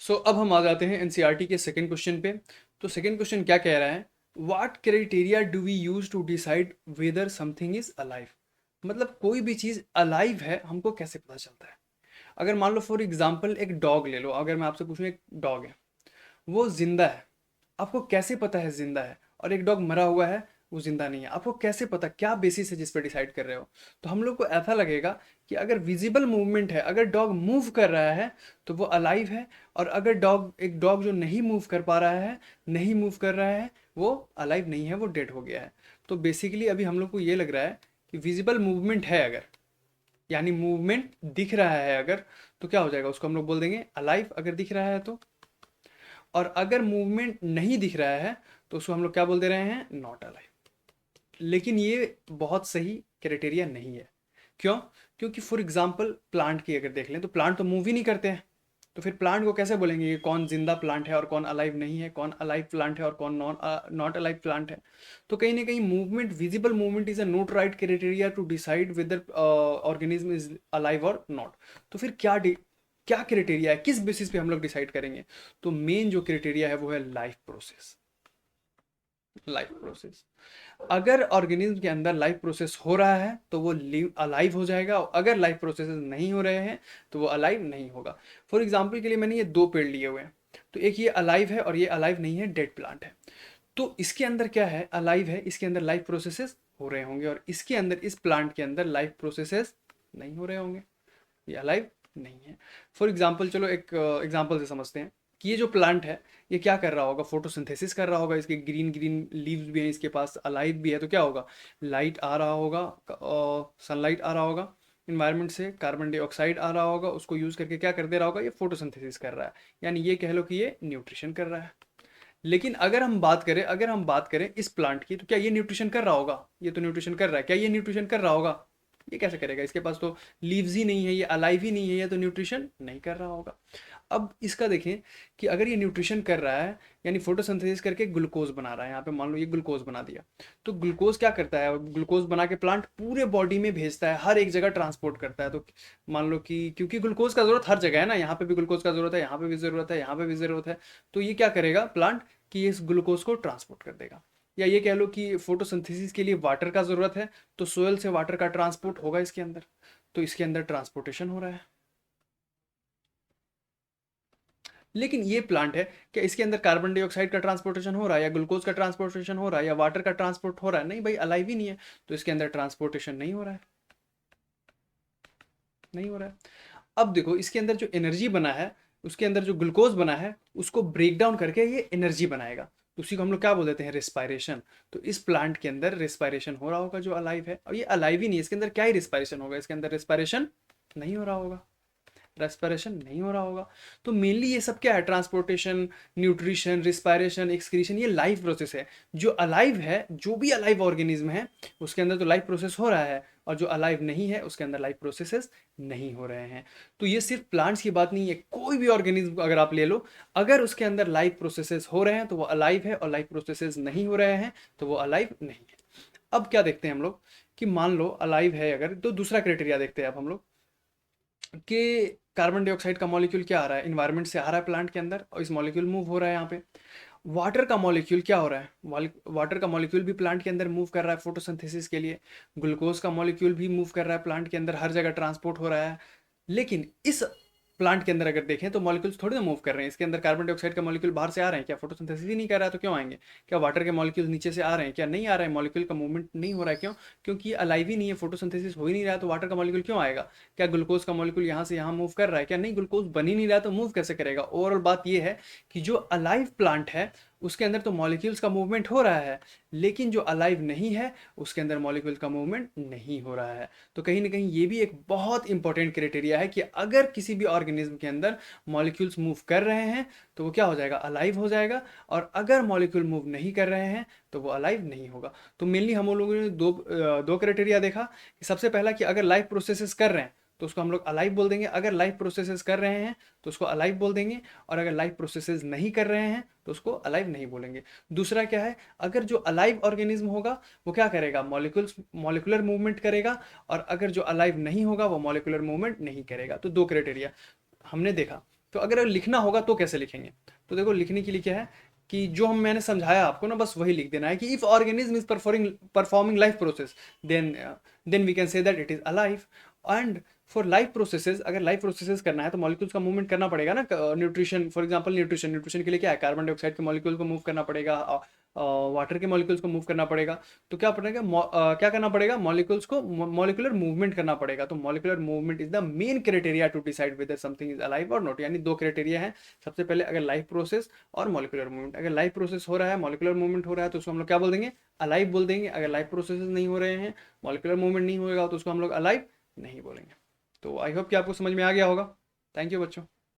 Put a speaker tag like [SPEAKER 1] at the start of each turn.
[SPEAKER 1] अब हम आ जाते हैं एनसीईआरटी के सेकंड क्वेश्चन पे। तो सेकंड क्वेश्चन क्या कह रहा है, what criteria do we use to decide whether something is alive. मतलब कोई भी चीज़ अलाइव है हमको कैसे पता चलता है। अगर मान लो फॉर एग्जांपल एक डॉग ले लो, अगर मैं आपसे पूछूं एक डॉग है वो जिंदा है, आपको कैसे पता है जिंदा है। और एक डॉग मरा हुआ है वो जिंदा नहीं है, आपको कैसे पता, क्या बेसिस है जिस पर डिसाइड कर रहे हो। तो हम लोग को ऐसा लगेगा कि अगर विजिबल मूवमेंट है, अगर डॉग मूव कर रहा है तो वो अलाइव है। और अगर एक डॉग जो नहीं मूव कर पा रहा है, नहीं मूव कर रहा है, वो अलाइव नहीं है, वो डेड हो गया है। तो बेसिकली अभी हम लोग को ये लग रहा है कि विजिबल मूवमेंट है अगर, यानी मूवमेंट दिख रहा है अगर, तो क्या हो जाएगा, उसको हम लोग बोल देंगे अलाइव अगर दिख रहा है तो। और अगर मूवमेंट नहीं दिख रहा है तो उसको हम लोग क्या बोल दे रहे हैं, नॉट अलाइव। लेकिन ये बहुत सही क्राइटेरिया नहीं है। क्यों? क्योंकि फॉर एग्जांपल प्लांट की अगर देख लें तो प्लांट तो मूव ही नहीं करते हैं। तो फिर प्लांट को कैसे बोलेंगे कि कौन जिंदा प्लांट है और कौन अलाइव नहीं है, कौन अलाइव प्लांट है और कौन नॉट अलाइव प्लांट है। तो कहीं ना कहीं movement, visible movement is a not right criteria to decide whether organism is alive और नॉट। तो फिर क्या क्राइटेरिया है, किस बेसिस पे हम लोग डिसाइड करेंगे। तो मेन जो क्राइटेरिया है वो है लाइफ प्रोसेस। लाइफ प्रोसेस, अगर ऑर्गेनिज्म के अंदर लाइफ प्रोसेस हो रहा है तो वो लिव अलाइव हो जाएगा, और अगर लाइफ प्रोसेस नहीं हो रहे हैं तो वो अलाइव नहीं होगा। फॉर एग्जाम्पल के लिए मैंने ये दो पेड़ लिए हुए हैं, तो एक ये अलाइव है और ये अलाइव नहीं है, डेड प्लांट है। तो इसके अंदर क्या है, अलाइव है, इसके अंदर लाइफ प्रोसेसेस हो रहे होंगे, और इसके अंदर, इस प्लांट के अंदर लाइफ प्रोसेसेस नहीं हो रहे होंगे, ये अलाइव नहीं है। फॉर एग्जाम्पल चलो एक एग्जाम्पल से समझते हैं कि ये जो प्लांट है ये क्या कर रहा होगा, फोटोसिंथेसिस कर रहा होगा, इसके ग्रीन ग्रीन लीव्स भी हैं, इसके पास अलाइव भी है। तो क्या होगा, लाइट आ रहा होगा, सनलाइट आ रहा होगा इन्वायरमेंट से, कार्बन डाइऑक्साइड आ रहा होगा, उसको यूज करके क्या कर दे रहा होगा, ये फोटोसिंथेसिस कर रहा है, यानी ये कह लो कि ये न्यूट्रिशन कर रहा है। लेकिन अगर हम बात करें इस प्लांट की, तो क्या ये न्यूट्रिशन कर रहा होगा, ये तो न्यूट्रिशन कर रहा है, क्या ये न्यूट्रिशन कर रहा होगा, ये कैसे करेगा, इसके पास तो लीव्स ही नहीं है, ये अलाइव ही नहीं है, ये तो न्यूट्रिशन नहीं कर रहा होगा। अब इसका देखें कि अगर ये न्यूट्रिशन कर रहा है, यानी फोटोसिंथेसिस करके ग्लूकोज बना रहा है, यहाँ पे मान लो ये ग्लूकोज बना दिया, तो ग्लूकोज क्या करता है, ग्लूकोज बना के प्लांट पूरे बॉडी में भेजता है, हर एक जगह ट्रांसपोर्ट करता है। तो मान लो कि क्योंकि ग्लूकोज का जरूरत हर जगह है ना, यहाँ पे भी ग्लूकोज का जरूरत है, यहाँ पे भी जरूरत है, यहाँ पे भी जरूरत है, तो ये क्या करेगा प्लांट कि इस ग्लूकोज को ट्रांसपोर्ट कर देगा। या ये कह लो कि फोटोसिंथेसिस के लिए वाटर का जरूरत है, तो सोयल से वाटर का ट्रांसपोर्ट होगा इसके अंदर, तो इसके अंदर ट्रांसपोर्टेशन हो रहा है। लेकिन ये प्लांट है, क्या इसके अंदर कार्बन डाइऑक्साइड का ट्रांसपोर्टेशन हो रहा है, या ग्लूकोज का ट्रांसपोर्टेशन हो रहा है, या वाटर का ट्रांसपोर्ट हो रहा है, नहीं भाई, अलाइव ही नहीं है, तो इसके अंदर ट्रांसपोर्टेशन नहीं हो रहा है, नहीं हो रहा है। अब देखो इसके अंदर जो एनर्जी बना है, उसके अंदर जो ग्लूकोज बना है, उसको ब्रेक डाउन करके ये एनर्जी बनाएगा, तो उसी को हम लोग क्या बोल देते हैं, रिस्पायरेशन। तो इस प्लांट के अंदर रिस्पायरेशन हो रहा होगा जो अलाइव है, और ये अलाइव ही नहीं है, इसके अंदर क्या ही रिस्पायरेशन होगा, इसके अंदर रिस्पायरेशन नहीं हो रहा होगा, रेस्पिरेशन नहीं हो रहा होगा। तो मेनली ये सब क्या है, ट्रांसपोर्टेशन, न्यूट्रिशन, रिस्पायरेशन, एक्सक्रीशन, ये लाइफ प्रोसेस है। जो अलाइव है, जो भी अलाइव ऑर्गेनिज्म है, उसके अंदर तो लाइफ प्रोसेस हो रहा है, और जो अलाइव नहीं है उसके अंदर लाइफ प्रोसेसेस नहीं हो रहे हैं। तो ये सिर्फ प्लांट्स की बात नहीं है, कोई भी ऑर्गेनिज्म अगर आप ले लो, अगर उसके अंदर लाइफ प्रोसेसेस हो रहे हैं तो वो अलाइव है, और लाइफ प्रोसेसेस नहीं हो रहे हैं तो वो अलाइव नहीं है। अब क्या देखते हैं हम लोग कि मान लो अलाइव है अगर, तो दूसरा क्राइटेरिया देखते हैं अब हम लोग कि कार्बन डाइऑक्साइड का मॉलिक्यूल क्या आ रहा है, इन्वायरमेंट से आ रहा है प्लांट के अंदर, और इस मॉलिक्यूल मूव हो रहा है यहाँ पे। वाटर का मॉलिक्यूल क्या हो रहा है, वाटर का मॉलिक्यूल भी प्लांट के अंदर मूव कर रहा है फोटोसिंथेसिस के लिए। ग्लूकोज का मॉलिक्यूल भी मूव कर रहा है प्लांट के अंदर, हर जगह ट्रांसपोर्ट हो रहा है। लेकिन इस प्लांट के अंदर अगर देखें तो मॉलिक्यूल्स थोड़ी ना मूव कर रहे हैं, इसके अंदर कार्बन डाइऑक्साइड का मॉलिक्यूल बाहर से आ रहे हैं, क्या फोटोसिंथेसिस ही नहीं कर रहा है तो क्यों आएंगे। क्या वाटर के मॉलिक्यूल्स नीचे से आ रहे हैं, क्या नहीं आ रहे हैं, मॉलिक्यूल का मूवमेंट नहीं हो रहा है, क्यों, क्योंकि ये अलाइव ही नहीं है, फोटोसिंथेसिस हो ही नहीं रहा है, तो वाटर का मॉलिक्यूल क्यों आएगा। क्या ग्लूकोज का मॉलिक्यूल यहाँ से यहाँ मूव कर रहा है, क्या नहीं, ग्लूकोज बन ही नहीं रहा है तो मूव कैसे करेगा। ओवरऑल बात ये है कि जो अलाइव प्लांट है उसके अंदर तो मॉलिक्यूल्स का मूवमेंट हो रहा है, लेकिन जो अलाइव नहीं है उसके अंदर मॉलिक्यूल का मूवमेंट नहीं हो रहा है। तो कहीं ना कहीं ये भी एक बहुत इंपॉर्टेंट क्राइटेरिया है कि अगर किसी भी ऑर्गेनिज्म के अंदर मॉलिक्यूल्स मूव कर रहे हैं तो वो क्या हो जाएगा, अलाइव हो जाएगा, और अगर मॉलिक्यूल मूव नहीं कर रहे हैं तो वो अलाइव नहीं होगा। तो मेनली हम लोगों ने दो क्राइटेरिया देखा कि सबसे पहला कि अगर लाइफ प्रोसेसेस कर रहे हैं तो उसको हम लोग अलाइव बोल देंगे, अगर लाइफ प्रोसेसेस कर रहे हैं तो उसको अलाइव बोल देंगे, और अगर लाइफ प्रोसेसेस नहीं कर रहे हैं तो उसको अलाइव नहीं बोलेंगे। दूसरा क्या है, अगर जो अलाइव ऑर्गेनिज्म होगा वो क्या करेगा, मॉलिक्यूलर मूवमेंट करेगा, और अगर जो अलाइव नहीं होगा वो मॉलिक्यूलर मूवमेंट नहीं करेगा। तो दो क्राइटेरिया हमने देखा। तो अगर लिखना होगा तो कैसे लिखेंगे? तो देखो लिखने के लिए क्या है कि जो मैंने समझाया आपको ना, बस वही लिख देना है कि if organism is performing life process, then then we can say that it is alive. And for life processes, अगर लाइफ प्रोसेसेस करना है तो मॉलिक्यूल्स का मूवमेंट करना पड़ेगा ना। न्यूट्रिशन, फॉर एग्जांपल न्यूट्रिशन के लिए क्या है, कार्बन डाइऑक्साइड के मॉलिक्यूल को मूव करना पड़ेगा, वाटर के मॉलिक्यूल्स को मूव करना पड़ेगा। तो क्या पड़ेगा, क्या करना पड़ेगा, मॉलिक्यूल्स को मॉलिकुलर मूवमेंट करना पड़ेगा। तो molecular movement is the main criteria to decide whether something is alive और नॉट। यानी दो क्राइटेरिया है, सबसे पहले अगर लाइफ प्रोसेस और मॉलिकुलर मूवमेंट। अगर लाइफ प्रोसेस हो रहा है, मॉलिकुलर मूवमेंट हो रहा है, तो उसको हम लोग क्या बोल देंगे, अलाइव बोल देंगे। अगर लाइफ प्रोसेस नहीं हो रहे हैं, मॉलिकुलर मूवमेंट नहीं होगा, तो उसको हम लोग अलाइव नहीं बोलेंगे। तो आई होप कि आपको समझ में आ गया होगा। थैंक यू बच्चों।